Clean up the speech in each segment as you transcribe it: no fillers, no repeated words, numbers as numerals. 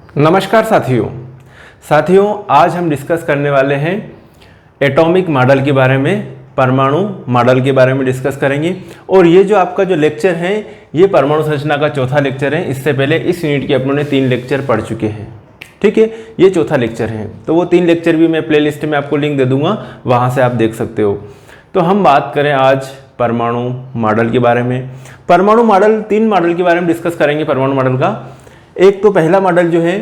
नमस्कार साथियों आज हम डिस्कस करने वाले हैं एटॉमिक मॉडल के बारे में, परमाणु मॉडल के बारे में डिस्कस करेंगे। और ये जो आपका जो लेक्चर है ये परमाणु संरचना का चौथा लेक्चर है। इससे पहले इस यूनिट के अपनों ने 3 लेक्चर पढ़ चुके हैं, ठीक है। ये चौथा लेक्चर है, तो वो 3 लेक्चर भी मैं प्लेलिस्ट में आपको लिंक दे दूंगा, वहाँ से आप देख सकते हो। तो हम बात करें आज परमाणु मॉडल के बारे में। परमाणु मॉडल 3 मॉडल के बारे में डिस्कस करेंगे परमाणु मॉडल का। एक तो पहला मॉडल जो है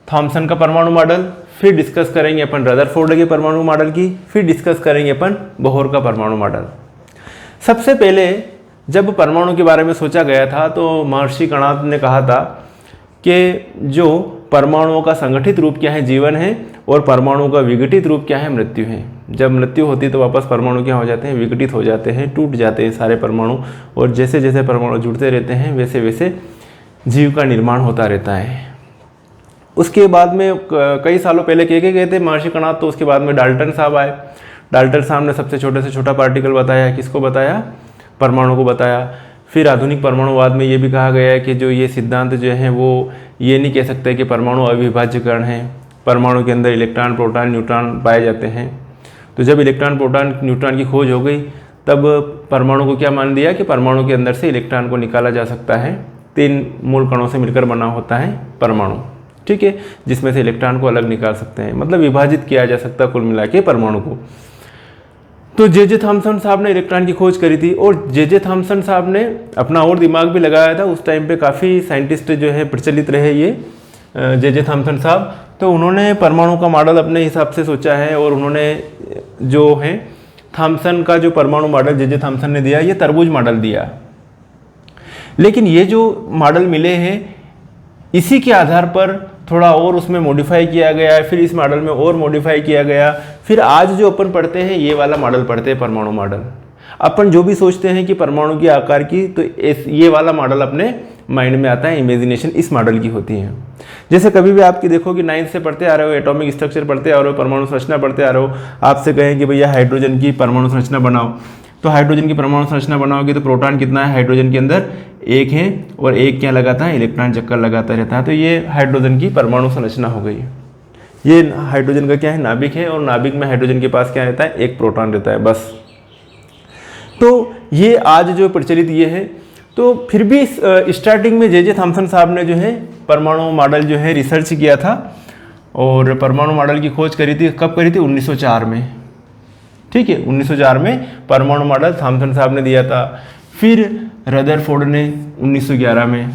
थॉमसन का परमाणु मॉडल, फिर डिस्कस करेंगे अपन रदरफोर्ड के परमाणु मॉडल की, फिर डिस्कस करेंगे अपन बोहर का परमाणु मॉडल। सबसे पहले जब परमाणु के बारे में सोचा गया था तो महर्षि कणाद ने कहा था कि जो परमाणुओं का संगठित रूप क्या है, जीवन है, और परमाणु का विघटित रूप क्या है, मृत्यु है। जब मृत्यु होती है तो वापस परमाणु क्या हो जाते हैं, विघटित हो जाते हैं, टूट जाते हैं सारे परमाणु, और जैसे जैसे परमाणु जुड़ते रहते हैं वैसे वैसे जीव का निर्माण होता रहता है। उसके बाद में कई सालों पहले कह गए थे महर्षि कणाद, तो उसके बाद में डाल्टन साहब आए। डाल्टन साहब ने सबसे छोटे से छोटा पार्टिकल बताया, किसको बताया, परमाणु को बताया। फिर आधुनिक परमाणुवाद में ये भी कहा गया है कि जो ये सिद्धांत जो है वो ये नहीं कह सकते कि परमाणु अविभाज्य कण है। परमाणु के अंदर इलेक्ट्रॉन, प्रोटॉन, न्यूट्रॉन पाए जाते हैं। तो जब इलेक्ट्रॉन, प्रोटॉन, न्यूट्रॉन की खोज हो गई तब परमाणु को क्या मान दिया कि परमाणु के अंदर से इलेक्ट्रॉन को निकाला जा सकता है। 3 मूल कणों से मिलकर बना होता है परमाणु, ठीक है, जिसमें से इलेक्ट्रॉन को अलग निकाल सकते हैं, मतलब विभाजित किया जा सकता है कुल मिला के परमाणु को। तो जे थॉमसन साहब ने इलेक्ट्रॉन की खोज करी थी, और जे थॉमसन साहब ने अपना और दिमाग भी लगाया था। उस टाइम पे काफ़ी साइंटिस्ट जो है प्रचलित रहे ये जे थॉमसन साहब। तो उन्होंने परमाणु का मॉडल अपने हिसाब से सोचा है, और उन्होंने जो है थॉमसन का जो परमाणु मॉडल जे थॉमसन ने दिया, ये तरबूज मॉडल दिया। लेकिन ये जो मॉडल मिले हैं इसी के आधार पर थोड़ा और उसमें मॉडिफाई किया गया है, फिर इस मॉडल में और मॉडिफाई किया गया, फिर आज जो अपन पढ़ते हैं ये वाला मॉडल पढ़ते हैं, परमाणु मॉडल। अपन जो भी सोचते हैं कि परमाणु के आकार की, तो ये वाला मॉडल अपने माइंड में आता है, इमेजिनेशन इस मॉडल की होती है। जैसे कभी भी आपकी देखो कि 9th से पढ़ते आ रहे हो, एटॉमिक स्ट्रक्चर पढ़ते आ रहे हो, परमाणु संरचना पढ़ते आ रहे हो, आपसे कहें कि भैया हाइड्रोजन की परमाणु संरचना बनाओ, तो हाइड्रोजन की परमाणु संरचना बनाओगे तो प्रोटॉन कितना है हाइड्रोजन के अंदर, 1 है, और 1 क्या लगाता है, इलेक्ट्रॉन चक्कर लगाता रहता है। तो ये हाइड्रोजन की परमाणु संरचना हो गई। ये हाइड्रोजन का क्या है, नाभिक है, और नाभिक में हाइड्रोजन के पास क्या रहता है, 1 प्रोटॉन रहता है बस। तो ये आज जो प्रचलित ये है। तो फिर भी स्टार्टिंग में जे थॉमसन साहब ने जो है परमाणु मॉडल जो है रिसर्च किया था, और परमाणु मॉडल की खोज करी थी। कब करी थी, 1904 में, ठीक है। 1904 में परमाणु मॉडल थॉमसन साहब ने दिया था। फिर रदरफोर्ड ने 1911 में,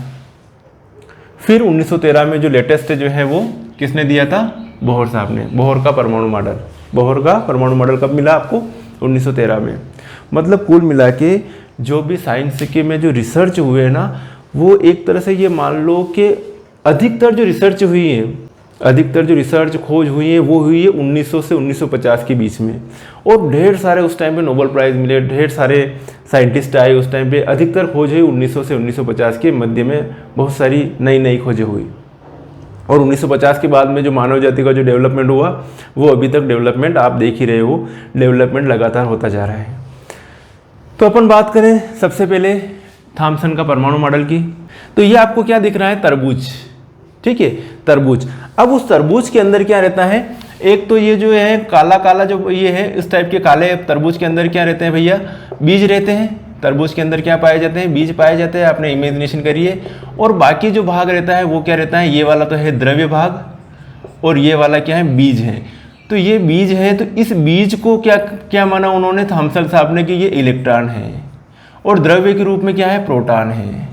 फिर 1913 में जो लेटेस्ट जो है वो किसने दिया था, बोहर साहब ने, बोहर का परमाणु मॉडल। बोहर का परमाणु मॉडल कब मिला आपको, 1913 में। मतलब कुल मिला के जो भी साइंस के में जो रिसर्च हुए ना, वो एक तरह से ये मान लो कि अधिकतर जो रिसर्च हुई है, अधिकतर जो रिसर्च खोज हुई है वो हुई है 1900 से 1950 के बीच में। और ढेर सारे उस टाइम पे नोबेल प्राइज़ मिले, ढेर सारे साइंटिस्ट आए उस टाइम पे। अधिकतर खोज हुई 1900 से 1950 के मध्य में, बहुत सारी नई नई खोजें हुई। और 1950 के बाद में जो मानव जाति का जो डेवलपमेंट हुआ, वो अभी तक डेवलपमेंट आप देख ही रहे हो, डेवलपमेंट लगातार होता जा रहा है। तो अपन बात करें सबसे पहले थॉमसन का परमाणु मॉडल की, तो ये आपको क्या दिख रहा है, तरबूज, ठीक है, तरबूज। अब उस तरबूज के अंदर क्या रहता है, एक तो ये जो है काला काला जो ये है, इस टाइप के काले तरबूज के अंदर क्या रहते हैं भैया, बीज रहते हैं। तरबूज के अंदर क्या पाए जाते हैं, बीज पाए जाते हैं, आपने इमेजिनेशन करिए। और बाकी जो भाग रहता है वो क्या रहता है, ये वाला तो है द्रव्य भाग, और ये वाला क्या है, बीज है। तो ये बीज है, तो इस बीज को क्या क्या माना उन्होंने, थॉमसन साहब ने, कि ये इलेक्ट्रॉन है, और द्रव्य के रूप में क्या है, प्रोटॉन है।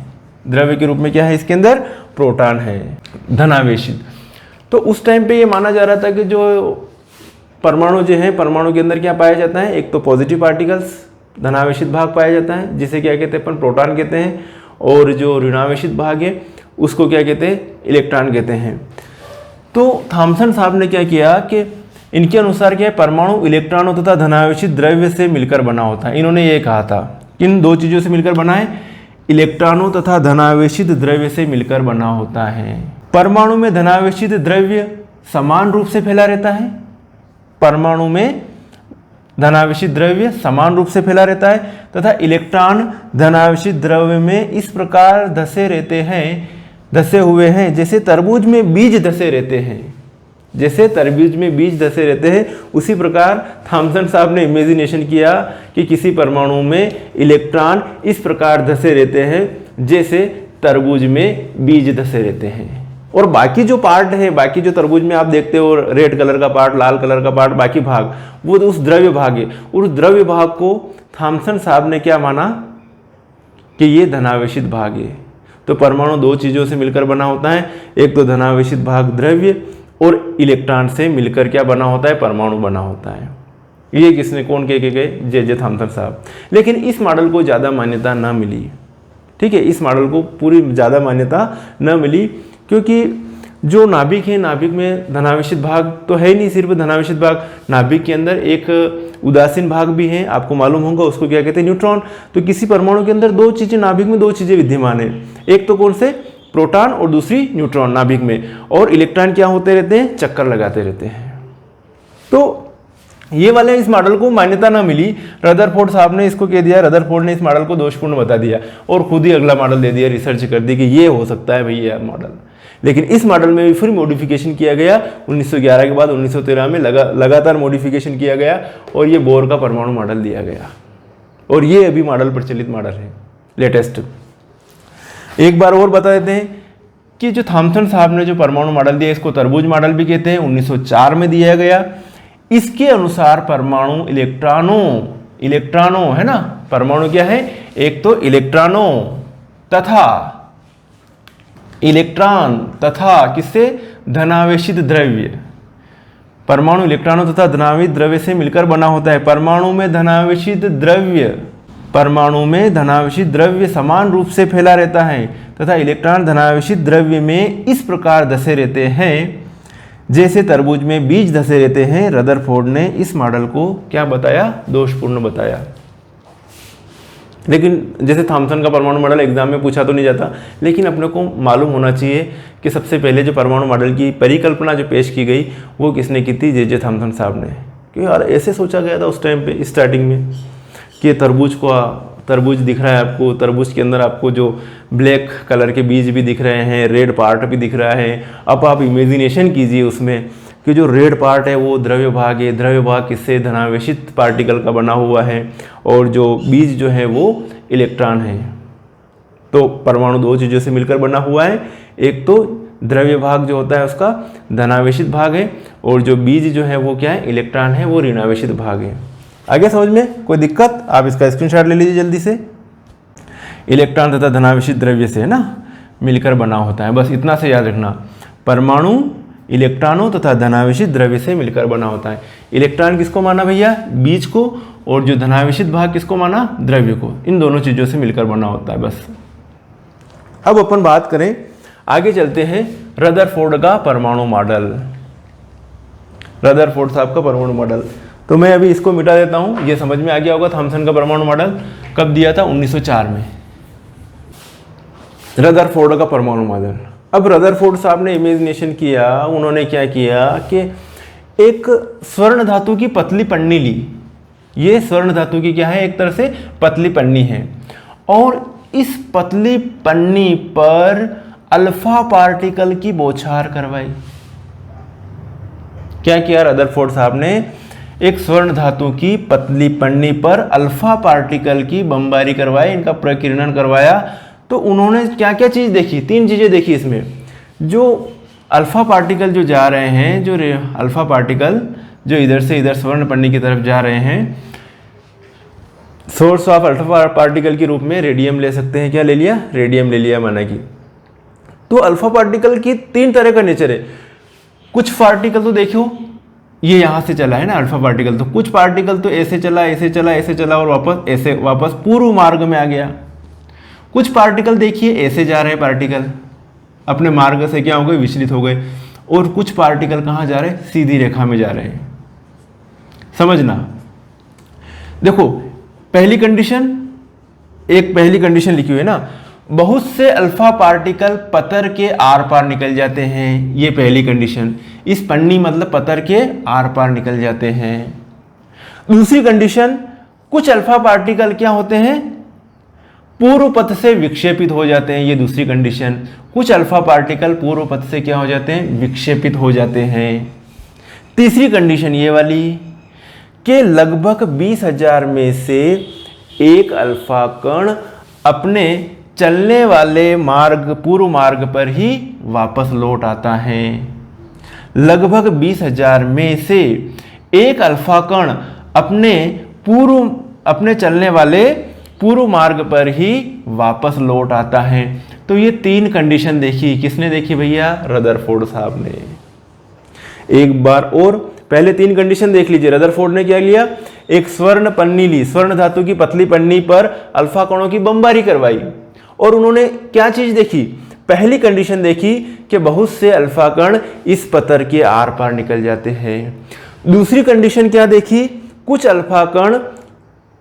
द्रव्य के रूप में क्या है, इसके अंदर प्रोटॉन है, धनावेशित। तो उस टाइम पे ये माना जा रहा था कि जो परमाणु जो है, परमाणु के अंदर क्या पाया जाता है, एक तो पॉजिटिव पार्टिकल्स, धनावेशित भाग पाया जाता है, जिसे क्या कहते हैं अपन, प्रोटॉन कहते हैं, और जो ऋणावेशित भाग है उसको क्या कहते हैं, इलेक्ट्रॉन कहते हैं। तो थॉमसन साहब ने क्या किया कि इनके अनुसार क्या है, परमाणु इलेक्ट्रॉनों तथा धनावेशित द्रव्य से मिलकर बना होता है। इन्होंने ये कहा था, किन 2 चीज़ों से मिलकर बना है, इलेक्ट्रॉनों तथा धनावेशित द्रव्य से मिलकर बना होता है। परमाणु में धनावेशित द्रव्य समान रूप से फैला रहता है, परमाणु में धनावेशित द्रव्य समान रूप से फैला रहता है, तथा इलेक्ट्रॉन धनावेशित द्रव्य में इस प्रकार धसे रहते हैं धसे हुए हैं, जैसे तरबूज में बीज धसे रहते हैं, जैसे तरबूज में बीज धसे रहते हैं, उसी प्रकार थॉमसन साहब ने इमेजिनेशन किया कि किसी परमाणु में इलेक्ट्रॉन इस प्रकार धसे रहते हैं जैसे तरबूज में बीज धसे रहते हैं। और बाकी जो पार्ट है, बाकी जो तरबूज में आप देखते हो रेड कलर का पार्ट, लाल कलर का पार्ट, बाकी भाग वो तो उस द्रव्य भाग है। और उस द्रव्य भाग को थॉमसन साहब ने क्या माना कि ये धनावेशित भाग है। तो परमाणु दो चीज़ों से मिलकर बना होता है, एक तो धनावेशित भाग द्रव्य और इलेक्ट्रॉन से मिलकर क्या बना होता है, परमाणु बना होता है। ये किसने कौन कह के गए, जे थॉमसन साहब। लेकिन इस मॉडल को ज़्यादा मान्यता न मिली, ठीक है, इस मॉडल को पूरी ज़्यादा मान्यता न मिली, क्योंकि जो नाभिक है, नाभिक में धनावेशित भाग तो है ही नहीं, सिर्फ धनावेशित भाग, नाभिक के अंदर एक उदासीन भाग भी है, आपको मालूम होगा, उसको क्या कहते हैं, न्यूट्रॉन। तो किसी परमाणु के अंदर दो चीज़ें, नाभिक में दो चीज़ें विद्यमान है, एक तो कौन से, प्रोटॉन, और दूसरी न्यूट्रॉन नाभिक में। और इलेक्ट्रॉन क्या होते रहते हैं, चक्कर लगाते रहते हैं। तो ये वाले इस मॉडल को मान्यता ना मिली, रदरफोर्ड साहब ने इसको कह दिया, रदरफोर्ड ने इस मॉडल को दोषपूर्ण बता दिया और खुद ही अगला मॉडल दे दिया, रिसर्च कर दी कि ये हो सकता है भैया मॉडल। लेकिन इस मॉडल में भी फिर मॉडिफिकेशन किया गया 1911 के बाद 1913 में लगातार मॉडिफिकेशन किया गया और ये बोर का परमाणु मॉडल दिया गया। और ये अभी मॉडल प्रचलित मॉडल है, लेटेस्ट। एक बार और बता देते हैं कि जो थॉमसन साहब ने जो परमाणु मॉडल दिया, इसको तरबूज मॉडल भी कहते हैं, 1904 में दिया गया। इसके अनुसार परमाणु इलेक्ट्रॉनों है ना, परमाणु क्या है, एक तो इलेक्ट्रॉन तथा किससे, धनावेशित द्रव्य। परमाणु इलेक्ट्रॉनों तथा धनावेशित द्रव्य से मिलकर बना होता है। परमाणु में धनावेशित द्रव्य समान रूप से फैला रहता है तथा इलेक्ट्रॉन धनावेशित द्रव्य में इस प्रकार धसे रहते हैं जैसे तरबूज में बीज धसे रहते हैं। रदरफोर्ड ने इस मॉडल को क्या बताया, दोषपूर्ण बताया। लेकिन जैसे थॉमसन का परमाणु मॉडल एग्जाम में पूछा तो नहीं जाता, लेकिन अपने को मालूम होना चाहिए कि सबसे पहले जो परमाणु मॉडल की परिकल्पना जो पेश की गई वो किसने की थी, जे थॉमसन साहब ने। कि यार ऐसे सोचा गया था उस टाइम पे स्टार्टिंग में कि तरबूज दिख रहा है आपको, तरबूज के अंदर आपको जो ब्लैक कलर के बीज भी दिख रहे हैं, रेड पार्ट भी दिख रहा है। अब आप इमेजिनेशन कीजिए उसमें कि जो रेड पार्ट है वो द्रव्य भाग है, द्रव्य भाग किससे, धनावेशित पार्टिकल का बना हुआ है, और जो बीज जो है वो इलेक्ट्रॉन है। तो परमाणु दो चीज़ों से मिलकर बना हुआ है, एक तो द्रव्य भाग जो होता है उसका धनावेशित भाग है, और जो बीज जो है वो क्या है, इलेक्ट्रॉन है, वो ऋणावेशित भाग है। आगे समझ में कोई दिक्कत, आप इसका स्क्रीनशॉट ले लीजिए जल्दी से। इलेक्ट्रॉन तथा धनावेशित द्रव्य से है ना मिलकर बना होता है, बस इतना से याद रखना। परमाणु इलेक्ट्रॉनों तथा धनावेशित द्रव्य से मिलकर बना होता है। इलेक्ट्रॉन किसको माना भैया, बीज को, और जो धनावेशित भाग किसको माना, द्रव्य को। इन दोनों चीज़ों से मिलकर बना होता है बस। अब अपन बात करें, आगे चलते हैं रदरफोर्ड का परमाणु मॉडल। रदरफोर्ड साहब का परमाणु मॉडल, तो मैं अभी इसको मिटा देता हूँ, ये समझ में आ गया होगा। थॉमसन का परमाणु मॉडल कब दिया था, 1904 में। रदरफोर्ड का परमाणु मॉडल, अब रदरफोर्ड साहब ने इमेजिनेशन किया, उन्होंने क्या किया कि एक स्वर्ण धातु की पतली पन्नी ली। ये स्वर्ण धातु की क्या है, एक तरह से पतली पन्नी है, और इस पतली पन्नी पर अल्फा पार्टिकल की बौछार करवाई। क्या किया रदरफोर्ड साहब ने, एक स्वर्ण धातु की पतली पन्नी पर अल्फा पार्टिकल की बमबारी करवाई, इनका प्रकीर्णन करवाया। तो उन्होंने क्या क्या चीज़ देखी, तीन चीज़ें देखी इसमें। जो अल्फा पार्टिकल जो जा रहे हैं, जो अल्फा पार्टिकल जो इधर से इधर स्वर्ण पन्नी की तरफ जा रहे हैं, सोर्स ऑफ अल्फा पार्टिकल के रूप में रेडियम ले सकते हैं। क्या ले लिया, रेडियम ले लिया माना कि। तो अल्फा पार्टिकल की तीन तरह का नेचर है। कुछ पार्टिकल तो देखो ये यहाँ से चला है ना अल्फा पार्टिकल, तो कुछ पार्टिकल तो ऐसे चला ऐसे चला ऐसे चला और वापस ऐसे वापस पूर्व मार्ग में आ गया। कुछ पार्टिकल देखिए ऐसे जा रहे हैं, पार्टिकल अपने मार्ग से क्या हो गए, विचलित हो गए। और कुछ पार्टिकल कहाँ जा रहे हैं, सीधी रेखा में जा रहे हैं। समझना, देखो पहली कंडीशन, एक पहली कंडीशन लिखी हुई है ना, बहुत से अल्फा पार्टिकल पतर के आर पार निकल जाते हैं। ये पहली कंडीशन, इस पन्नी मतलब पतर के आर पार निकल जाते हैं। दूसरी कंडीशन, कुछ अल्फा पार्टिकल क्या होते हैं, पूर्व पथ से विक्षेपित हो जाते हैं, ये दूसरी कंडीशन। कुछ अल्फा पार्टिकल पूर्व पथ से क्या हो जाते हैं, विक्षेपित हो जाते हैं। तीसरी कंडीशन ये वाली कि लगभग 20,000 में से एक अल्फा कण अपने चलने वाले मार्ग, पूर्व मार्ग पर ही वापस लौट आता है। लगभग 20,000 में से एक अल्फा कण अपने चलने वाले पूर्व मार्ग पर ही वापस लौट आता है। तो ये तीन कंडीशन देखी, किसने देखी भैया, रदरफोर्ड साहब ने। एक बार और पहले तीन कंडीशन देख लीजिए। रदरफोर्ड ने क्या लिया, एक स्वर्ण पन्नी ली, स्वर्ण धातु की पतली पन्नी पर अल्फा कणों की बमबारी करवाई, और उन्होंने क्या चीज देखी, पहली कंडीशन देखी कि बहुत से अल्फा कण इस पतर के आर पार निकल जाते हैं। दूसरी कंडीशन क्या देखी, कुछ अल्फा कण,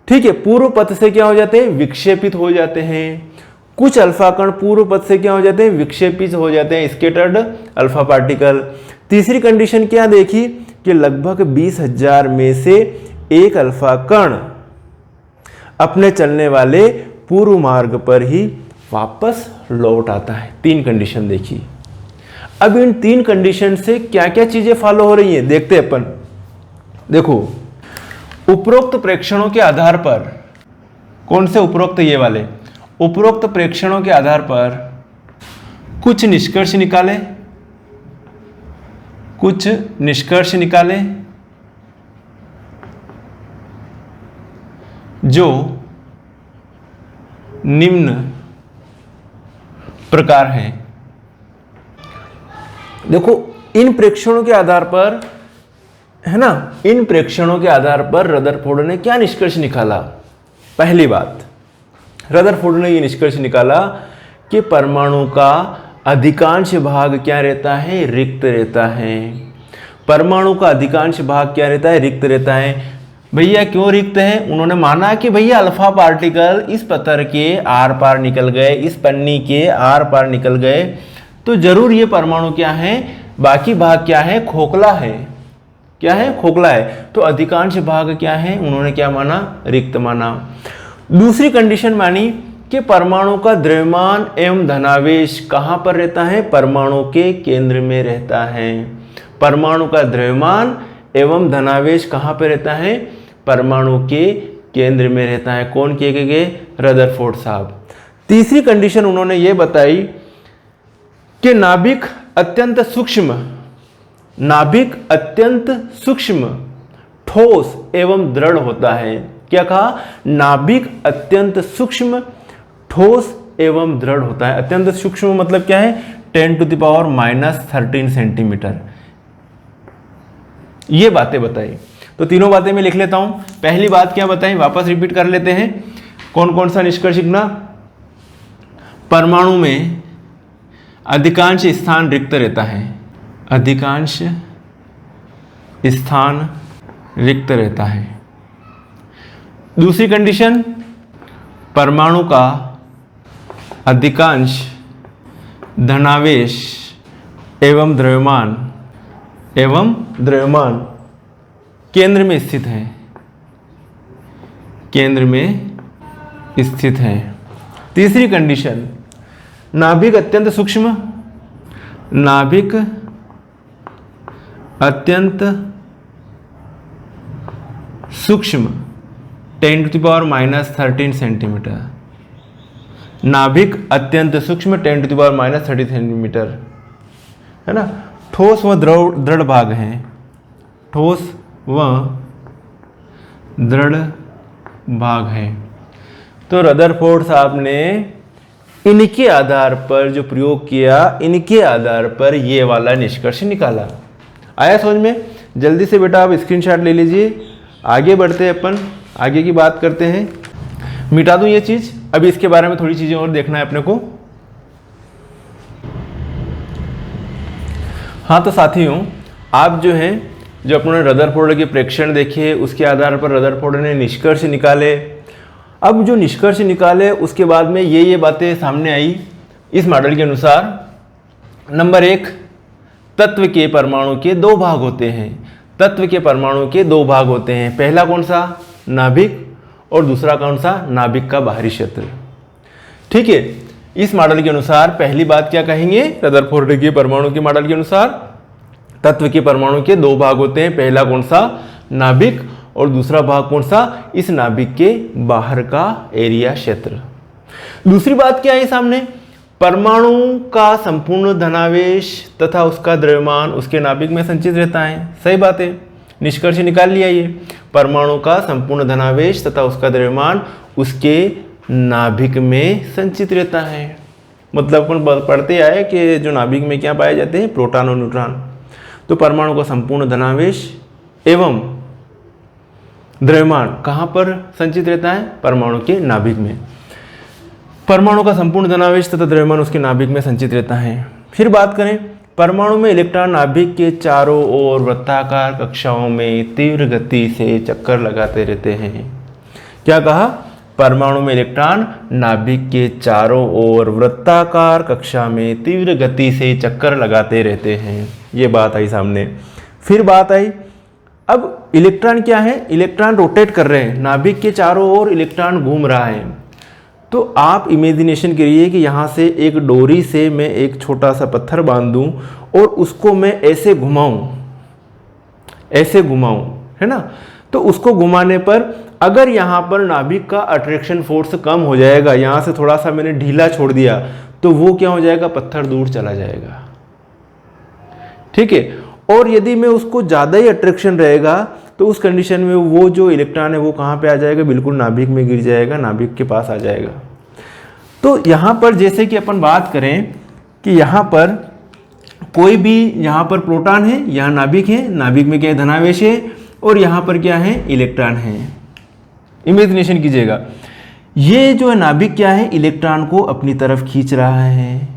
ठीक है, पूर्व पथ से क्या हो जाते हैं, विक्षेपित हो जाते हैं। कुछ अल्फा कण पूर्व पथ से क्या हो जाते हैं, विक्षेपित हो जाते हैं, स्कैटर्ड अल्फा पार्टिकल। तीसरी कंडीशन क्या देखी कि लगभग 20,000 में से एक अल्फा कण अपने चलने वाले पूर्व मार्ग पर ही वापस लौट आता है। तीन कंडीशन देखी। अब इन तीन कंडीशन से क्या क्या चीजें फॉलो हो रही हैं, देखते हैं अपन। देखो, उपरोक्त प्रेक्षणों के आधार पर, कौन से उपरोक्त, ये वाले उपरोक्त प्रेक्षणों के आधार पर कुछ निष्कर्ष निकाले, कुछ निष्कर्ष निकाले जो निम्न प्रकार हैं। देखो, इन प्रेक्षणों के आधार पर, है ना, इन प्रेक्षणों के आधार पर रदरफोर्ड ने क्या निष्कर्ष निकाला। पहली बात, रदरफोर्ड ने यह निष्कर्ष निकाला कि परमाणु का अधिकांश भाग क्या रहता है, रिक्त रहता है। परमाणु का अधिकांश भाग क्या रहता है, रिक्त रहता है। भैया क्यों रिक्त है, उन्होंने माना कि भैया अल्फा पार्टिकल इस पत्थर के आर पार निकल गए, इस पन्नी के आर पार निकल गए, तो जरूर ये परमाणु क्या है, बाकी भाग क्या है, खोखला है। क्या है, खोखला है। तो अधिकांश भाग क्या है, उन्होंने क्या माना, रिक्त माना। दूसरी कंडीशन मानी कि परमाणु का द्रव्यमान एवं धनावेश कहां पर रहता है, परमाणु के केंद्र में रहता है। परमाणु का द्रव्यमान एवं धनावेश कहां पर रहता है, परमाणु के केंद्र में रहता है। कौन किए गए, रदरफोर्ड साहब। तीसरी कंडीशन उन्होंने ये बताई कि नाभिक अत्यंत सूक्ष्म, नाभिक अत्यंत सूक्ष्म, ठोस एवं दृढ़ होता है। क्या कहा, नाभिक अत्यंत सूक्ष्म, ठोस एवं दृढ़ होता है। अत्यंत सूक्ष्म मतलब क्या है, 10⁻³ सेंटीमीटर। ये बातें बताई। तो तीनों बातें मैं लिख लेता हूं। पहली बात क्या बताई, वापस रिपीट कर लेते हैं। कौन कौन सा निष्कर्ष लिखना, परमाणु में अधिकांश स्थान रिक्त रहता है, अधिकांश स्थान रिक्त रहता है। दूसरी कंडीशन, परमाणु का अधिकांश धनावेश एवं द्रव्यमान केंद्र में स्थित है, केंद्र में स्थित है। तीसरी कंडीशन, नाभिक अत्यंत सूक्ष्म, नाभिक अत्यंत सूक्ष्म 10⁻³ सेंटीमीटर। नाभिक अत्यंत सूक्ष्म 10⁻³ सेंटीमीटर, है ना। ठोस व दृढ़ भाग हैं, ठोस व दृढ़ भाग है। तो रदरफोर्ड साहब ने इनके आधार पर जो प्रयोग किया, इनके आधार पर ये वाला निष्कर्ष निकाला। आया समझ में। जल्दी से बेटा आप स्क्रीनशॉट ले लीजिए, आगे बढ़ते हैं अपन, आगे की बात करते हैं। मिटा दूं ये चीज, अभी इसके बारे में थोड़ी चीजें और देखना है अपने को। हाँ तो साथियों, आप जो हैं, जो अपने रदरफोर्ड के प्रेक्षण देखे, उसके आधार पर रदरफोर्ड ने निष्कर्ष निकाले। अब जो निष्कर्ष निकाले उसके बाद में ये बातें सामने आई इस मॉडल के अनुसार। नंबर 1, तत्व के परमाणु के दो भाग होते हैं। तत्व के परमाणु के दो भाग होते हैं। पहला कौन सा, नाभिक, और दूसरा कौन सा, नाभिक का बाहरी क्षेत्र। ठीक है, इस मॉडल के अनुसार पहली बात क्या कहेंगे, रदरफोर्ड के परमाणु के मॉडल के अनुसार तत्व के परमाणु के दो भाग होते हैं, पहला कौन सा, नाभिक, और दूसरा भाग कौन सा, इस नाभिक के बाहर का एरिया क्षेत्र। दूसरी बात क्या है सामने, परमाणु का संपूर्ण धनावेश तथा उसका द्रव्यमान उसके नाभिक में संचित रहता है। सही बात है, निष्कर्ष निकाल लिया ये, परमाणु का संपूर्ण धनावेश तथा उसका द्रव्यमान उसके नाभिक में संचित रहता है। मतलब अपन पढ़ते आए कि जो नाभिक में क्या पाए जाते हैं, प्रोटॉन और न्यूट्रॉन। तो परमाणु का संपूर्ण धनावेश एवं द्रव्यमान कहाँ पर संचित रहता है, परमाणु के नाभिक में। परमाणु का संपूर्ण धनावेश तथा द्रव्यमान उसके नाभिक में संचित रहता है। फिर बात करें, परमाणु में इलेक्ट्रॉन नाभिक के चारों ओर वृत्ताकार कक्षाओं में तीव्र गति से चक्कर लगाते रहते हैं। क्या कहा, परमाणु में इलेक्ट्रॉन नाभिक के चारों ओर वृत्ताकार कक्षा में तीव्र गति से चक्कर लगाते रहते हैं। ये बात आई सामने। फिर बात आई, अब इलेक्ट्रॉन क्या है, इलेक्ट्रॉन रोटेट कर रहे हैं, नाभिक के चारों ओर इलेक्ट्रॉन घूम रहा है। तो आप इमेजिनेशन करिए कि यहाँ से एक डोरी से मैं एक छोटा सा पत्थर बांध दूँ और उसको मैं ऐसे घुमाऊँ, है ना। तो उसको घुमाने पर अगर यहाँ पर नाभिक का अट्रैक्शन फोर्स कम हो जाएगा, यहाँ से थोड़ा सा मैंने ढीला छोड़ दिया, तो वो क्या हो जाएगा, पत्थर दूर चला जाएगा। ठीक है, और यदि मैं उसको ज़्यादा ही अट्रैक्शन रहेगा तो उस कंडीशन में वो जो इलेक्ट्रॉन है वो कहाँ पे आ जाएगा, बिल्कुल नाभिक में गिर जाएगा, नाभिक के पास आ जाएगा। तो यहाँ पर जैसे कि अपन बात करें कि यहाँ पर कोई भी, यहाँ पर प्रोटॉन है, यहाँ नाभिक है, नाभिक में क्या है, धनावेश है, और यहाँ पर क्या है, इलेक्ट्रॉन है। इमेजिनेशन कीजिएगा, ये जो है नाभिक क्या है, इलेक्ट्रॉन को अपनी तरफ खींच रहा है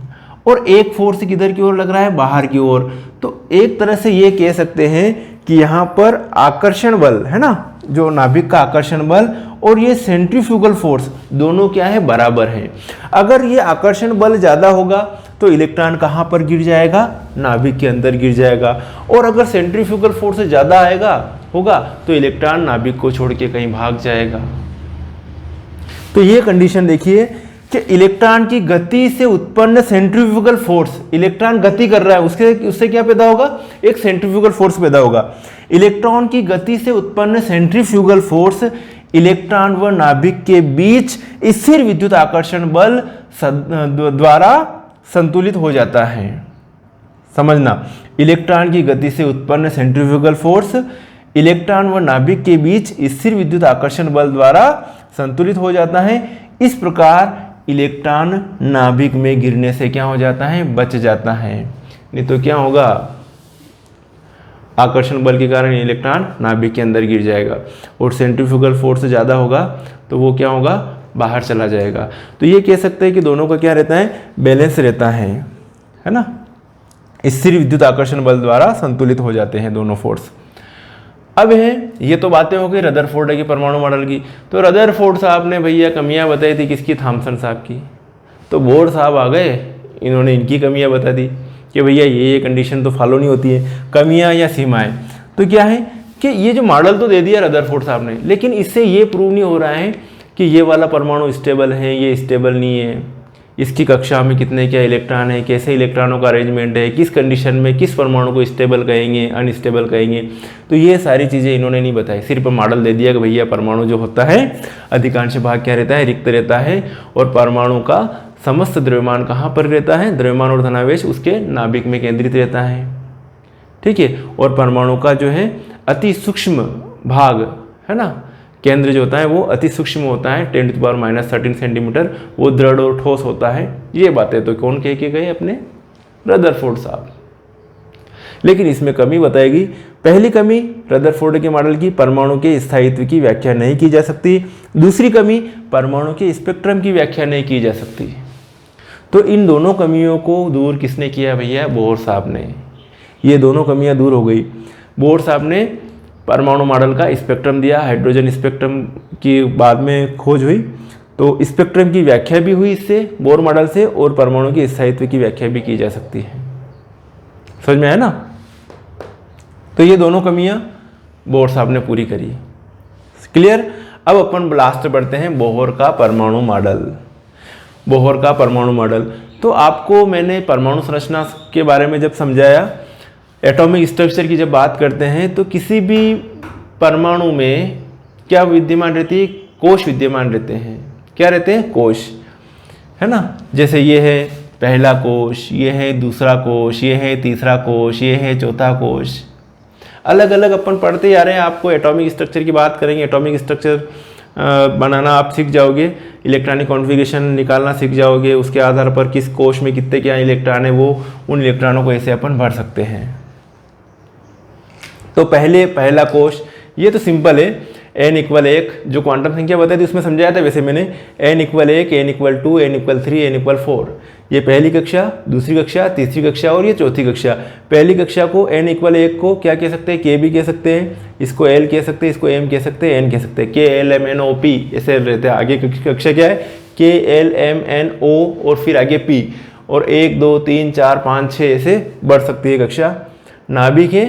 और एक फोर्स किधर की ओर लग रहा है, बाहर की ओर। तो एक तरह से ये कह सकते हैं कि यहाँ पर आकर्षण बल है ना, जो नाभिक का आकर्षण बल और ये सेंट्रीफ्यूगल फोर्स दोनों क्या है, बराबर है। अगर ये आकर्षण बल ज़्यादा होगा तो इलेक्ट्रॉन कहाँ पर गिर जाएगा, नाभिक के अंदर गिर जाएगा, और अगर सेंट्रीफ्यूगल फोर्स ज़्यादा होगा तो इलेक्ट्रॉन नाभिक को छोड़ के कहीं भाग जाएगा। तो ये कंडीशन देखिए कि इलेक्ट्रॉन की गति से उत्पन्न सेंट्रीफ्यूगल फोर्स, इलेक्ट्रॉन गति कर रहा है, उससे क्या पैदा होगा, एक सेंट्रीफ्यूगल फोर्स पैदा होगा। इलेक्ट्रॉन की गति से उत्पन्न सेंट्रीफ्यूगल फोर्स इलेक्ट्रॉन व नाभिक के बीच स्थिर विद्युत आकर्षण बल द्वारा संतुलित हो जाता है। समझना, इलेक्ट्रॉन की गति से उत्पन्न सेंट्रीफ्यूगल फोर्स इलेक्ट्रॉन व नाभिक के बीच स्थिर विद्युत आकर्षण बल द्वारा संतुलित हो जाता है। इस प्रकार इलेक्ट्रॉन नाभिक में गिरने से क्या हो जाता है, बच जाता है। नहीं तो क्या होगा, आकर्षण बल के कारण इलेक्ट्रॉन नाभिक के अंदर गिर जाएगा, और सेंट्रीफ्यूगल फोर्स ज़्यादा होगा तो वो क्या होगा, बाहर चला जाएगा। तो ये कह सकते हैं कि दोनों का क्या रहता है, बैलेंस रहता है ना। स्थिर विद्युत आकर्षण बल द्वारा संतुलित हो जाते हैं दोनों फोर्स। अब है, ये तो बातें हो गई रदरफोर्ड की परमाणु मॉडल की। तो रदरफोर्ड साहब ने भैया कमियां बताई थी किसकी, थॉमसन साहब की। तो बोर साहब आ गए, इन्होंने इनकी कमियां बता दी कि भैया ये कंडीशन तो फॉलो नहीं होती है, कमियां या सीमाएं। तो क्या है कि ये जो मॉडल तो दे दिया रदरफोर्ड साहब ने, लेकिन इससे ये प्रूव नहीं हो रहा है कि ये वाला परमाणु स्टेबल है, ये स्टेबल नहीं है, इसकी कक्षा में कितने क्या इलेक्ट्रॉन है, कैसे इलेक्ट्रॉनों का अरेंजमेंट है, किस कंडीशन में किस परमाणु को स्टेबल कहेंगे, अनस्टेबल कहेंगे। तो ये सारी चीज़ें इन्होंने नहीं बताई, सिर्फ मॉडल दे दिया कि भैया परमाणु जो होता है अधिकांश भाग क्या रहता है, रिक्त रहता है, और परमाणु का समस्त द्रव्यमान कहाँ पर रहता है, द्रव्यमान और धनावेश उसके नाभिक में केंद्रित रहता है। ठीक है, और परमाणु का जो है अति सूक्ष्म भाग है ना, केंद्र जो होता है वो अति सूक्ष्म होता है, 10⁻³ सेंटीमीटर, वो दृढ़ और ठोस होता है। ये बातें तो कौन कह के गए, अपने रदरफोर्ड साहब। लेकिन इसमें कमी बताएगी। पहली कमी रदरफोर्ड के मॉडल की, परमाणु के स्थायित्व की व्याख्या नहीं की जा सकती। दूसरी कमी, परमाणु के स्पेक्ट्रम की व्याख्या नहीं की जा सकती। तो इन दोनों कमियों को दूर किसने किया भैया, बोहर साहब ने। ये दोनों कमियां दूर हो गई। बोहर साहब ने परमाणु मॉडल का स्पेक्ट्रम दिया, हाइड्रोजन स्पेक्ट्रम की बाद में खोज हुई, तो स्पेक्ट्रम की व्याख्या भी हुई इससे, बोहर मॉडल से, और परमाणु के स्थायित्व की व्याख्या भी की जा सकती है। समझ में आया ना। तो ये दोनों कमियां बोहर साहब ने पूरी करी। क्लियर। अब अपन लास्ट बढ़ते हैं बोहर का परमाणु मॉडल। बोहर का परमाणु मॉडल। तो आपको मैंने परमाणु संरचना के बारे में जब समझाया, एटॉमिक स्ट्रक्चर की जब बात करते हैं तो किसी भी परमाणु में क्या विद्यमान रहती है, कोश विद्यमान रहते हैं। क्या रहते हैं, कोश, है ना। जैसे ये है पहला कोश, ये है दूसरा कोश, ये है तीसरा कोश, ये है चौथा कोश, अलग अलग अपन पढ़ते जा रहे हैं। आपको एटॉमिक स्ट्रक्चर की बात करेंगे, एटॉमिक स्ट्रक्चर बनाना आप सीख जाओगे, इलेक्ट्रॉनिक कॉन्फ़िगरेशन निकालना सीख जाओगे, उसके आधार पर किस कोश में कितने क्या इलेक्ट्रॉन है वो उन इलेक्ट्रॉनों को ऐसे अपन भर सकते हैं। तो पहला कोश ये तो सिंपल है, n = 1 जो क्वांटम संख्या बताई थी उसमें समझाया था वैसे मैंने, n = 1, n = 2, n = 3, n = 4। ये पहली कक्षा, दूसरी कक्षा, तीसरी कक्षा और ये चौथी कक्षा। पहली कक्षा को n = 1 को क्या कह सकते हैं, k भी कह सकते हैं, इसको l कह सकते हैं, इसको m कह सकते हैं, n कह सकते हैं, k l m n o p ऐसे रहते हैं। आगे कक्षा क्या है, k l m n o और फिर आगे p, और 1 2 3 4 5 6 ऐसे बढ़ सकती है कक्षा। नाभिक है,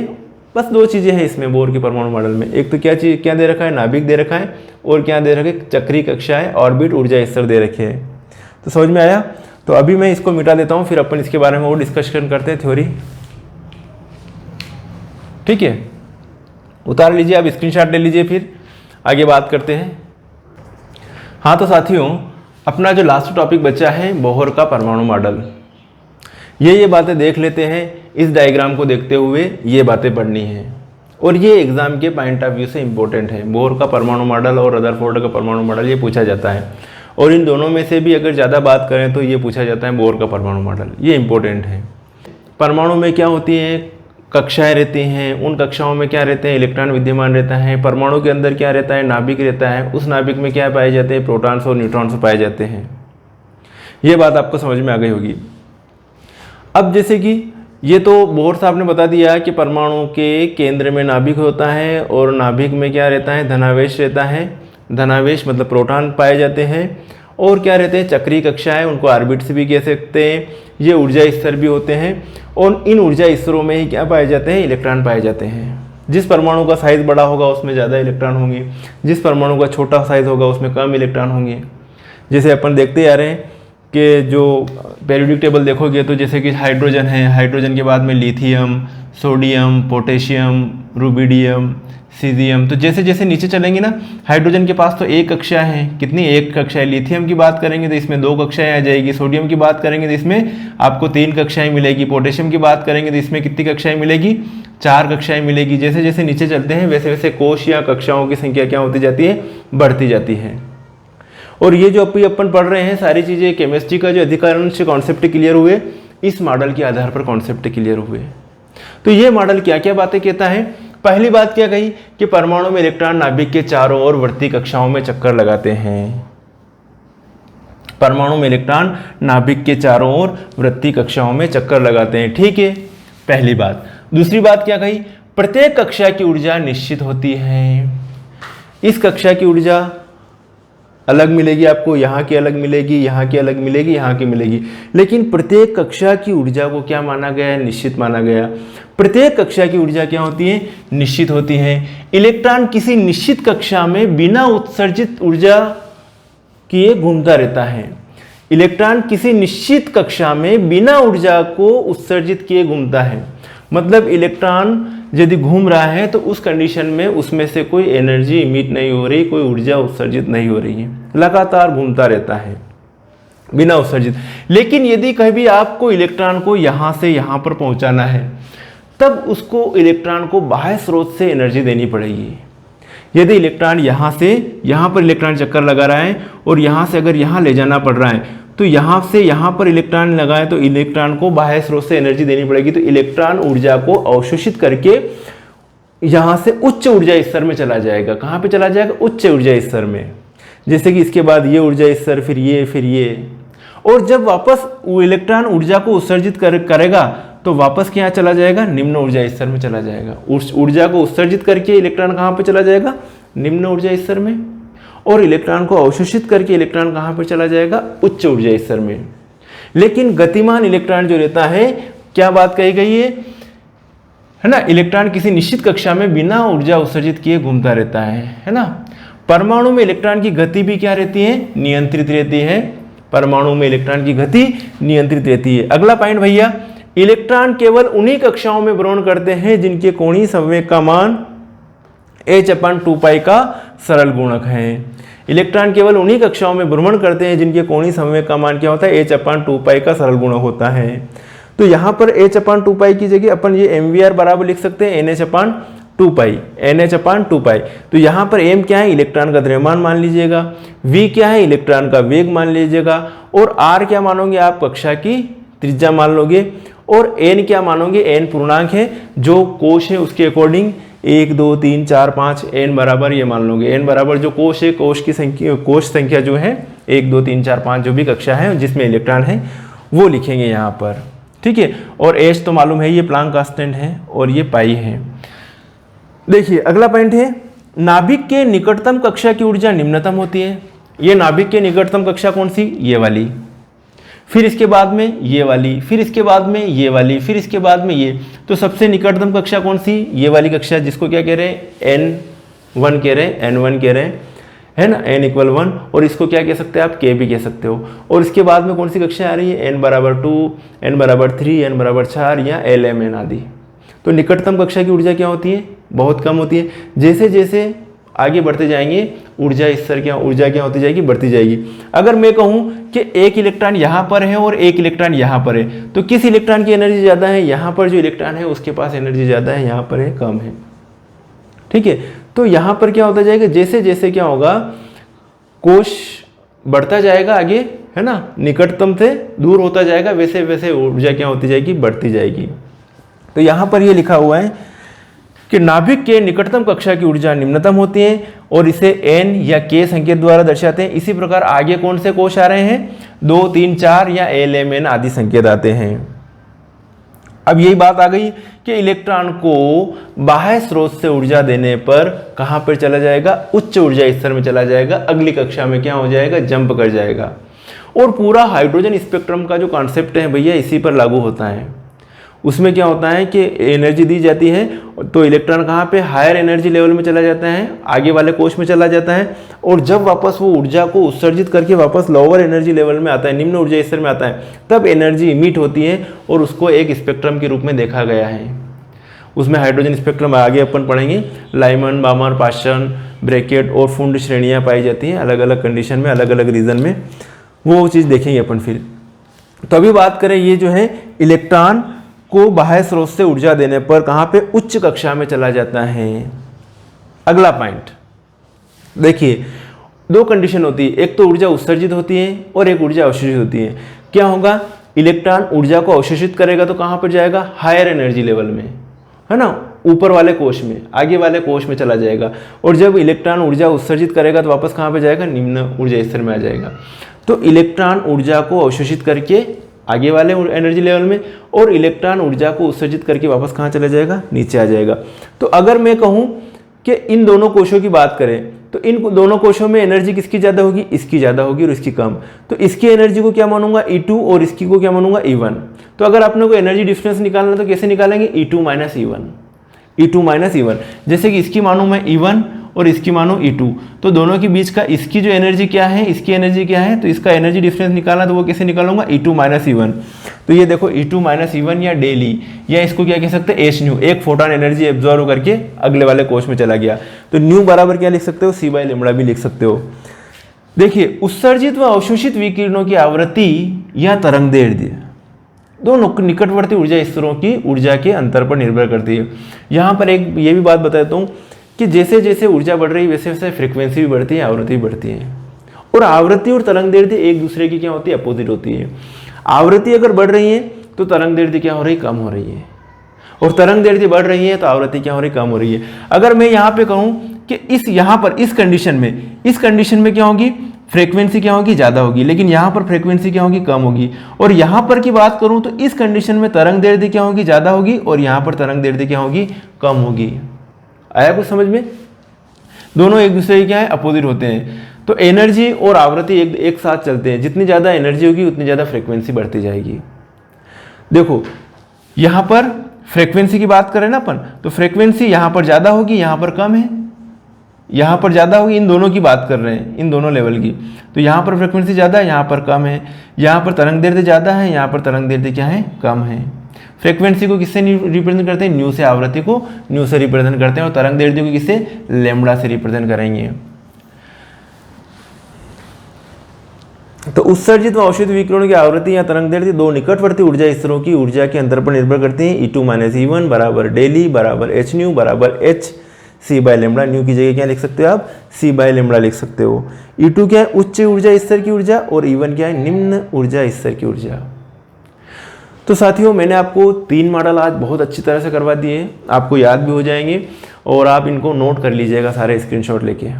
बस दो चीज़ें हैं इसमें बोर के परमाणु मॉडल में, एक तो क्या दे रखा है, नाभिक दे रखा है, और क्या दे रखा है, चक्रीय कक्षाएं, ऑर्बिट, ऊर्जा स्तर दे रखे हैं। तो समझ में आया। तो अभी मैं इसको मिटा देता हूँ, फिर अपन इसके बारे में और डिस्कशन करते हैं, थ्योरी। ठीक है, उतार लीजिए, आप स्क्रीनशॉट ले लीजिए, फिर आगे बात करते हैं। हाँ तो साथियों, अपना जो लास्ट टॉपिक बचा है बोहर का परमाणु मॉडल, ये बातें देख लेते हैं। इस डायग्राम को देखते हुए ये बातें पढ़नी है, और ये एग्जाम के पॉइंट ऑफ व्यू से इंपॉर्टेंट है। बोहर का परमाणु मॉडल और रदरफोर्ड का परमाणु मॉडल ये पूछा जाता है, और इन दोनों में से भी अगर ज़्यादा बात करें तो ये पूछा जाता है बोहर का परमाणु मॉडल, ये इंपॉर्टेंट है। परमाणु में क्या होती है, कक्षाएं रहती हैं, उन कक्षाओं में क्या रहते हैं, इलेक्ट्रॉन विद्यमान रहता है। परमाणु के अंदर क्या रहता है, नाभिक रहता है, उस नाभिक में क्या पाए जाते हैं, प्रोटॉन्स और न्यूट्रॉन्स पाए जाते हैं। ये बात आपको समझ में आ गई होगी। अब जैसे कि ये तो बोहर साहब ने बता दिया कि परमाणु के केंद्र में नाभिक होता है, और नाभिक में क्या रहता है, धनावेश रहता है। धनावेश मतलब प्रोटॉन पाए जाते हैं, और क्या रहते हैं, चक्रीय कक्षाएं, उनको ऑर्बिट्स भी कह सकते हैं। ये ऊर्जा स्तर भी होते हैं, और इन ऊर्जा स्तरों में ही क्या पाए जाते हैं, इलेक्ट्रॉन पाए जाते हैं। जिस परमाणु का साइज़ बड़ा होगा उसमें ज़्यादा इलेक्ट्रॉन होंगे, जिस परमाणु का छोटा साइज़ होगा उसमें कम इलेक्ट्रॉन होंगे। जैसे अपन देखते आ रहे हैं कि जो पेरियोडिक टेबल देखोगे तो जैसे कि हाइड्रोजन है, हाइड्रोजन के बाद में lithium, sodium, potassium, rubidium, caesium. तो जैसे जैसे नीचे चलेंगे ना, हाइड्रोजन के पास तो एक कक्षा है, कितनी, एक कक्षा है। लिथियम की बात करेंगे तो इसमें 2 कक्षाएं आ जाएगी। सोडियम की बात करेंगे तो इसमें आपको 3 कक्षाएं मिलेगी। पोटेशियम की बात करेंगे तो इसमें कितनी कक्षाएं मिलेगी, 4 कक्षाएं मिलेगी। जैसे जैसे नीचे चलते हैं वैसे वैसे कोश या कक्षाओं की संख्या क्या होती जाती है, बढ़ती जाती है। और ये जो अभी अपन पढ़ रहे हैं सारी चीज़ें, केमिस्ट्री का जो अधिकरण से कॉन्सेप्ट क्लियर हुए, इस मॉडल के आधार पर कॉन्सेप्ट क्लियर हुए। तो ये मॉडल क्या क्या बातें कहता है। पहली बात क्या कही कि परमाणु में इलेक्ट्रॉन नाभिक के चारों ओर वर्ती कक्षाओं में चक्कर लगाते हैं। परमाणु में इलेक्ट्रॉन नाभिक के चारों ओर वृत्तीय कक्षाओं में चक्कर लगाते हैं। ठीक है, पहली बात। दूसरी बात क्या कही, प्रत्येक कक्षा की ऊर्जा निश्चित होती है। इस कक्षा की ऊर्जा अलग मिलेगी आपको, यहाँ की अलग मिलेगी, यहाँ की अलग मिलेगी, यहाँ की मिलेगी, लेकिन प्रत्येक कक्षा की ऊर्जा को क्या माना गया है, निश्चित माना गया। प्रत्येक कक्षा की ऊर्जा क्या होती है, निश्चित होती है। इलेक्ट्रॉन किसी निश्चित कक्षा में बिना उत्सर्जित ऊर्जा किए घूमता रहता है। इलेक्ट्रॉन किसी निश्चित कक्षा में बिना ऊर्जा को उत्सर्जित किए घूमता है। मतलब इलेक्ट्रॉन यदि घूम रहा है तो उस कंडीशन में उसमें से कोई एनर्जी इमिट नहीं हो रही, कोई ऊर्जा उत्सर्जित नहीं हो रही है, लगातार घूमता रहता है बिना उत्सर्जित। लेकिन यदि कभी आपको इलेक्ट्रॉन को यहाँ से यहाँ पर पहुँचाना है, तब उसको इलेक्ट्रॉन को बाह्य स्रोत से एनर्जी देनी पड़ेगी। यदि इलेक्ट्रॉन यहाँ से यहाँ पर इलेक्ट्रॉन चक्कर लगा रहा है और यहाँ से अगर यहाँ ले जाना पड़ रहा है, तो यहाँ से यहाँ पर इलेक्ट्रॉन लगाए तो इलेक्ट्रॉन को बाह्य स्रोत से एनर्जी देनी पड़ेगी। तो इलेक्ट्रॉन ऊर्जा को अवशोषित करके यहाँ से उच्च ऊर्जा स्तर में चला जाएगा। कहाँ पे चला जाएगा, उच्च ऊर्जा स्तर में। जैसे कि इसके बाद ये ऊर्जा स्तर, फिर ये, और जब वापस वो इलेक्ट्रॉन ऊर्जा को उत्सर्जित करेगा तो वापस क्या चला जाएगा, निम्न ऊर्जा स्तर में चला जाएगा। उस ऊर्जा को उत्सर्जित करके इलेक्ट्रॉन कहाँ पे चला जाएगा, निम्न ऊर्जा स्तर में, और इलेक्ट्रॉन को अवशोषित करके इलेक्ट्रॉन कहाँ पर चला जाएगा, उच्च ऊर्जा स्तर में। लेकिन गतिमान इलेक्ट्रॉन जो रहता है, क्या बात कही गई है ना, इलेक्ट्रॉन किसी निश्चित कक्षा में बिना ऊर्जा उत्सर्जित किए घूमता रहता है ना। परमाणु में इलेक्ट्रॉन की गति भी क्या रहती है, नियंत्रित रहती है। परमाणु में इलेक्ट्रॉन की गति नियंत्रित रहती है। अगला पॉइंट भैया, इलेक्ट्रॉन केवल उन्हीं कक्षाओं में भ्रमण करते हैं जिनके कोणीय संवेग का मान h/2π का सरल गुणक है। इलेक्ट्रॉन केवल उन्हीं कक्षाओं में भ्रमण करते हैं जिनके कोणीय संवेग का मान क्या होता है, h/2π का सरल गुणक होता है। तो यहाँ पर h/2π की जगह अपन ये mvr बराबर लिख सकते हैं nh/2π। तो यहाँ पर m क्या है, इलेक्ट्रॉन का द्रव्यमान मान लीजिएगा, v क्या है, इलेक्ट्रॉन का वेग मान लीजिएगा, और r क्या मानोगे आप, कक्षा की त्रिज्या मान लोगे, और n क्या मानोगे, n पूर्णांक है जो कोश है उसके अकॉर्डिंग 1 2 3 4 5 n बराबर ये मान लोगे। n बराबर जो कोश है, कोश की संख्या, कोश संख्या जो है 1 2 3 4 5 जो भी कक्षा है जिसमें इलेक्ट्रॉन है वो लिखेंगे यहाँ पर, ठीक है। और h तो मालूम है, ये प्लांक कांस्टेंट है और ये पाई है। देखिए अगला पॉइंट है, नाभिक के निकटतम कक्षा की ऊर्जा निम्नतम होती है। ये नाभिक के निकटतम कक्षा कौन सी, ये वाली, फिर इसके बाद में ये वाली, फिर इसके बाद में ये वाली, फिर इसके बाद में ये। तो सबसे निकटतम कक्षा कौन सी, ये वाली कक्षा, जिसको क्या कह रहे हैं, N1 कह रहे हैं, N1 कह रहे हैं, है ना, n=1, और इसको क्या कह सकते हैं आप, k भी कह सकते हो। और इसके बाद में कौन सी कक्षा आ रही है, n=2, n=3, n=4 या lmn आदि। तो निकटतम कक्षा की ऊर्जा क्या होती है, बहुत कम होती है। जैसे जैसे आगे बढ़ते जाएंगे ऊर्जा स्तर क्या होती जाएगी, बढ़ती जाएगी। अगर मैं कहूँ कि एक इलेक्ट्रॉन यहाँ पर है और एक इलेक्ट्रॉन यहाँ पर है, तो किस इलेक्ट्रॉन की एनर्जी ज़्यादा है, यहाँ पर जो इलेक्ट्रॉन है उसके पास एनर्जी ज़्यादा है, यहाँ पर है कम है, ठीक है। तो यहाँ पर क्या होता जाएगा, जैसे जैसे क्या होगा, कोश बढ़ता जाएगा आगे, है ना, निकटतम से दूर होता जाएगा, वैसे वैसे ऊर्जा क्या होती जाएगी, बढ़ती जाएगी। तो यहाँ पर ये लिखा हुआ है कि नाभिक के निकटतम कक्षा की ऊर्जा निम्नतम होती है और इसे n या k संकेत द्वारा दर्शाते हैं। इसी प्रकार आगे कौन से कोश आ रहे हैं, 2 3 4 या lmn आदि संकेत आते हैं। अब यही बात आ गई कि इलेक्ट्रॉन को बाह्य स्रोत से ऊर्जा देने पर कहाँ पर चला जाएगा, उच्च ऊर्जा स्तर में चला जाएगा, अगली कक्षा में क्या हो जाएगा, जंप कर जाएगा। और पूरा हाइड्रोजन स्पेक्ट्रम का जो कॉन्सेप्ट है भैया इसी पर लागू होता है। उसमें क्या होता है कि एनर्जी दी जाती है तो इलेक्ट्रॉन कहाँ पे, हायर एनर्जी लेवल में चला जाता है, आगे वाले कोश में चला जाता है, और जब वापस वो ऊर्जा को उत्सर्जित करके वापस लोअर एनर्जी लेवल में आता है, निम्न ऊर्जा स्तर में आता है, तब एनर्जी इमिट होती है और उसको एक स्पेक्ट्रम के रूप में देखा गया है। उसमें हाइड्रोजन स्पेक्ट्रम आगे अपन पढ़ेंगे, लाइमन, बामर, पाशन, ब्रैकेट और फुंड श्रेणियाँ पाई जाती हैं अलग अलग कंडीशन में, अलग अलग रीजन में, वो चीज़ देखेंगे अपन फिर। तो अभी बात करें, ये जो है इलेक्ट्रॉन को बाह्य स्रोत से ऊर्जा देने पर कहाँ पे, उच्च कक्षा में चला जाता है। अगला पॉइंट देखिए, दो कंडीशन होती है, एक तो ऊर्जा उत्सर्जित होती है और एक ऊर्जा अवशोषित होती है। क्या होगा, इलेक्ट्रॉन ऊर्जा को अवशोषित करेगा तो कहाँ पर जाएगा, हायर एनर्जी लेवल में, है ना, ऊपर वाले कोश में, आगे वाले कोश में चला जाएगा। और जब इलेक्ट्रॉन ऊर्जा उत्सर्जित करेगा तो वापस कहाँ पर जाएगा, निम्न ऊर्जा स्तर में आ जाएगा। तो इलेक्ट्रॉन ऊर्जा को अवशोषित करके आगे वाले एनर्जी लेवल में, और इलेक्ट्रॉन ऊर्जा को उत्सर्जित करके वापस कहाँ चला जाएगा, नीचे आ जाएगा। तो अगर मैं कहूँ कि इन दोनों कोशों की बात करें तो इन दोनों कोशों में एनर्जी किसकी ज़्यादा होगी, इसकी ज़्यादा होगी और इसकी कम। तो इसकी एनर्जी को क्या मानूंगा, E2, और इसकी को क्या मानूंगा, E1। तो अगर आपने को एनर्जी डिफरेंस निकालना तो कैसे निकालेंगे, E2 - E1, E2 - E1। जैसे कि इसकी मानूँ मैं E1 और इसकी मानो E2, तो दोनों के बीच का इसकी जो एनर्जी क्या है, इसकी एनर्जी क्या है, तो इसका एनर्जी डिफरेंस निकालना तो वो कैसे निकालूंगा, E2 - E1। तो ये देखो E2 - E1 या डेली, या इसको क्या कह सकते हैं, h न्यू, एक फोटोन एनर्जी एब्जॉर्व करके अगले वाले कोश में चला गया। तो न्यू बराबर क्या लिख सकते हो, c/λ भी लिख सकते हो। देखिए, उत्सर्जित व अवशोषित विकिरणों की आवृत्ति या तरंगदैर्ध्य दोनों निकटवर्ती ऊर्जा स्तरों की ऊर्जा के अंतर पर निर्भर करती है। यहाँ पर एक ये भी बात बताता हूँ कि जैसे जैसे ऊर्जा बढ़ रही है वैसे वैसे फ्रीक्वेंसी भी बढ़ती है, आवृत्ति भी बढ़ती है। और आवृत्ति और तरंगदैर्ध्य एक दूसरे की क्या होती है, अपोजिट होती है। आवृत्ति अगर बढ़ रही है तो तरंगदैर्ध्य क्या हो रही है, कम हो रही है, और तरंगदैर्ध्य बढ़ रही है तो आवृत्ति क्या हो रही है, कम हो रही है। अगर मैं यहाँ पे कहूँ कि यहाँ पर इस कंडीशन में क्या होगी, फ्रीक्वेंसी क्या होगी, ज़्यादा होगी, लेकिन यहाँ पर फ्रीक्वेंसी क्या होगी, कम होगी। और यहाँ पर की बात करूँ तो इस कंडीशन में तरंगदैर्ध्य क्या होगी, ज़्यादा होगी, और यहाँ पर तरंगदैर्ध्य क्या होगी, कम होगी। आया कुछ समझ में, दोनों एक दूसरे के क्या है, अपोजिट होते हैं। तो एनर्जी और आवृत्ति एक साथ चलते हैं, जितनी ज़्यादा एनर्जी होगी उतनी ज़्यादा फ्रीक्वेंसी बढ़ती जाएगी। देखो यहाँ पर फ्रीक्वेंसी की बात करें ना अपन, तो फ्रीक्वेंसी यहाँ पर ज़्यादा होगी, यहाँ पर कम है, यहाँ पर ज़्यादा होगी, इन दोनों की बात कर रहे हैं, इन दोनों लेवल की। तो यहाँ पर फ्रिक्वेंसी ज़्यादा है, यहाँ पर कम है, यहाँ पर तरंग दैर्ध्य ज़्यादा है, यहाँ पर तरंग दैर्ध्य क्या है, कम है। फ्रीक्वेंसी को किससे रिप्रेजेंट करते हैं, न्यू से, आवृत्ति को न्यू से रिप्रेजेंट करते हैं, और तरंग दैर्ध्य को किससे, लैम्ब्डा से रिप्रेजेंट करेंगे। तो उत्सर्जित व अवशोषित विकिरणों की आवृत्ति या तरंग दैर्ध्य दो निकटवर्ती ऊर्जा स्तरों की ऊर्जा के अंतर पर निर्भर करते हैं। E2 - E1 बराबर डेल E बराबर h न्यू बराबर h c by lambda. New की जगह क्या लिख सकते हो आप, c बाय लैम्ब्डा लिख सकते हो। E2 क्या है, उच्च ऊर्जा स्तर की ऊर्जा, और E1 क्या है, निम्न ऊर्जा स्तर की ऊर्जा। तो साथियों, मैंने आपको 3 मॉडल आज बहुत अच्छी तरह से करवा दिए, आपको याद भी हो जाएंगे, और आप इनको नोट कर लीजिएगा सारे स्क्रीनशॉट लेके।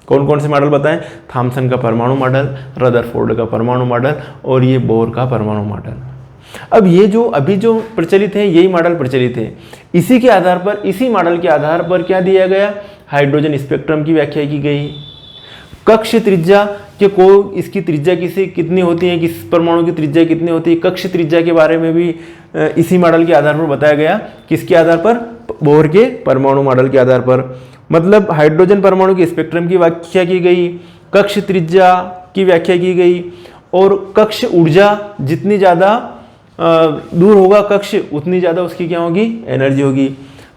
कौन कौन से मॉडल बताएं, थॉमसन का परमाणु मॉडल, रदरफोर्ड का परमाणु मॉडल, और ये बोर का परमाणु मॉडल। अब ये जो अभी जो प्रचलित है, यही मॉडल प्रचलित है। इसी के आधार पर, इसी मॉडल के आधार पर क्या दिया गया, हाइड्रोजन स्पेक्ट्रम की व्याख्या की गई। कक्ष त्रिज्या के को, इसकी त्रिज्या कितनी होती है, किस परमाणु की त्रिज्या कितनी होती है, कक्ष त्रिज्या के बारे में भी इसी मॉडल के आधार पर बताया गया। किसके आधार पर, बोर के परमाणु मॉडल के आधार पर। मतलब हाइड्रोजन परमाणु के स्पेक्ट्रम की व्याख्या की गई, कक्ष त्रिज्या की व्याख्या की गई, और कक्ष ऊर्जा जितनी ज़्यादा दूर होगा कक्ष, उतनी ज़्यादा उसकी क्या होगी, एनर्जी होगी।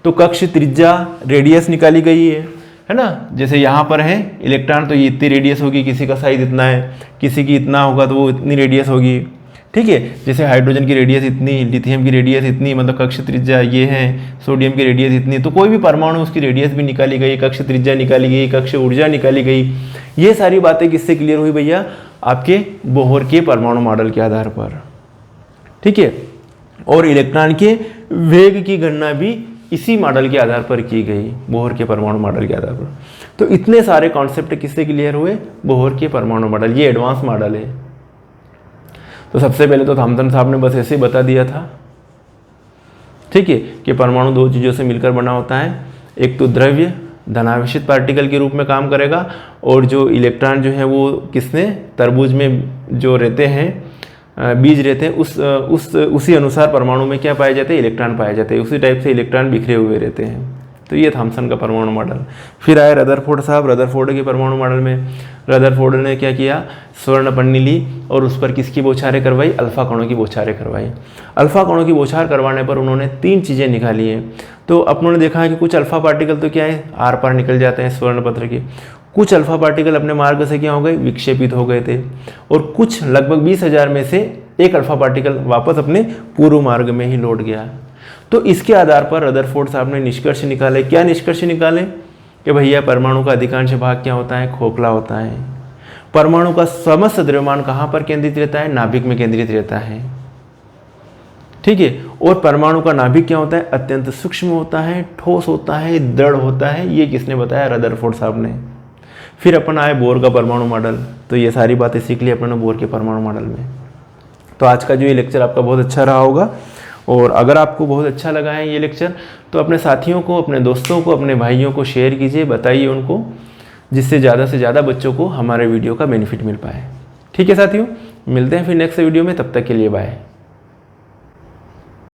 तो कक्ष त्रिज्या, रेडियस निकाली गई है ना। जैसे यहाँ पर है इलेक्ट्रॉन, तो ये इतनी रेडियस होगी, किसी का साइज इतना है, किसी की इतना होगा तो वो इतनी रेडियस होगी, ठीक है। जैसे हाइड्रोजन की रेडियस इतनी, लिथियम की रेडियस इतनी, मतलब कक्ष त्रिज्या ये है, सोडियम की रेडियस इतनी। तो कोई भी परमाणु, उसकी रेडियस भी निकाली गई, कक्ष त्रिज्या निकाली गई, कक्ष ऊर्जा निकाली गई। ये सारी बातें किससे क्लियर हुई भैया, आपके बोहर के परमाणु मॉडल के आधार पर, ठीक है। और इलेक्ट्रॉन के वेग की गणना भी इसी मॉडल के आधार पर की गई, बोहर के परमाणु मॉडल के आधार पर। तो इतने सारे कॉन्सेप्ट किससे क्लियर हुए, बोहर के परमाणु मॉडल। ये एडवांस मॉडल है। तो सबसे पहले तो थॉमसन साहब ने बस ऐसे ही बता दिया था, ठीक है, कि परमाणु दो चीज़ों से मिलकर बना होता है। एक तो द्रव्य धनावेशित पार्टिकल के रूप में काम करेगा, और जो इलेक्ट्रॉन जो है वो किसने, तरबूज में जो रहते हैं, बीज रहते हैं, उसी अनुसार परमाणु में क्या पाए जाते हैं, इलेक्ट्रॉन पाए जाते हैं। उसी टाइप से इलेक्ट्रॉन बिखरे हुए रहते हैं। तो ये थॉमसन का परमाणु मॉडल। फिर आए रदरफोर्ड साहब। रदरफोर्ड के परमाणु मॉडल में रदरफोर्ड ने क्या किया, स्वर्ण पन्नी ली और उस पर किसकी बौछारें करवाई, अल्फा कणों की बौछारें करवाई। अल्फा कणों की बौछार करवाने पर उन्होंने 3 चीज़ें निकाली हैं। तो अपनों ने देखा है कि कुछ अल्फा पार्टिकल तो क्या है, आर पार निकल जाते हैं स्वर्ण पत्र के, कुछ अल्फा पार्टिकल अपने मार्ग से क्या हो गए, विक्षेपित हो गए थे, और कुछ लगभग 20,000 में से एक अल्फा पार्टिकल वापस अपने पूर्व मार्ग में ही लौट गया। तो इसके आधार पर रदरफोर्ड साहब ने निष्कर्ष निकाले। क्या निष्कर्ष निकाले, कि भैया परमाणु का अधिकांश भाग क्या होता है, खोखला होता है। परमाणु का समस्त द्रव्यमान कहाँ पर केंद्रित रहता है, नाभिक में केंद्रित रहता है, ठीक है। और परमाणु का नाभिक क्या होता है, अत्यंत सूक्ष्म होता है, ठोस होता है, दृढ़ होता है। ये किसने बताया, रदरफोर्ड साहब ने। फिर अपन आए बोर का परमाणु मॉडल। तो ये सारी बातें सीख ली अपन ने बोर के परमाणु मॉडल में। तो आज का जो ये लेक्चर आपका बहुत अच्छा रहा होगा, और अगर आपको बहुत अच्छा लगा है ये लेक्चर, तो अपने साथियों को, अपने दोस्तों को, अपने भाइयों को शेयर कीजिए, बताइए उनको, जिससे ज़्यादा से ज़्यादा बच्चों को हमारे वीडियो का बेनिफिट मिल पाए। ठीक है साथियों, मिलते हैं फिर नेक्स्ट वीडियो में, तब तक के लिए बाय।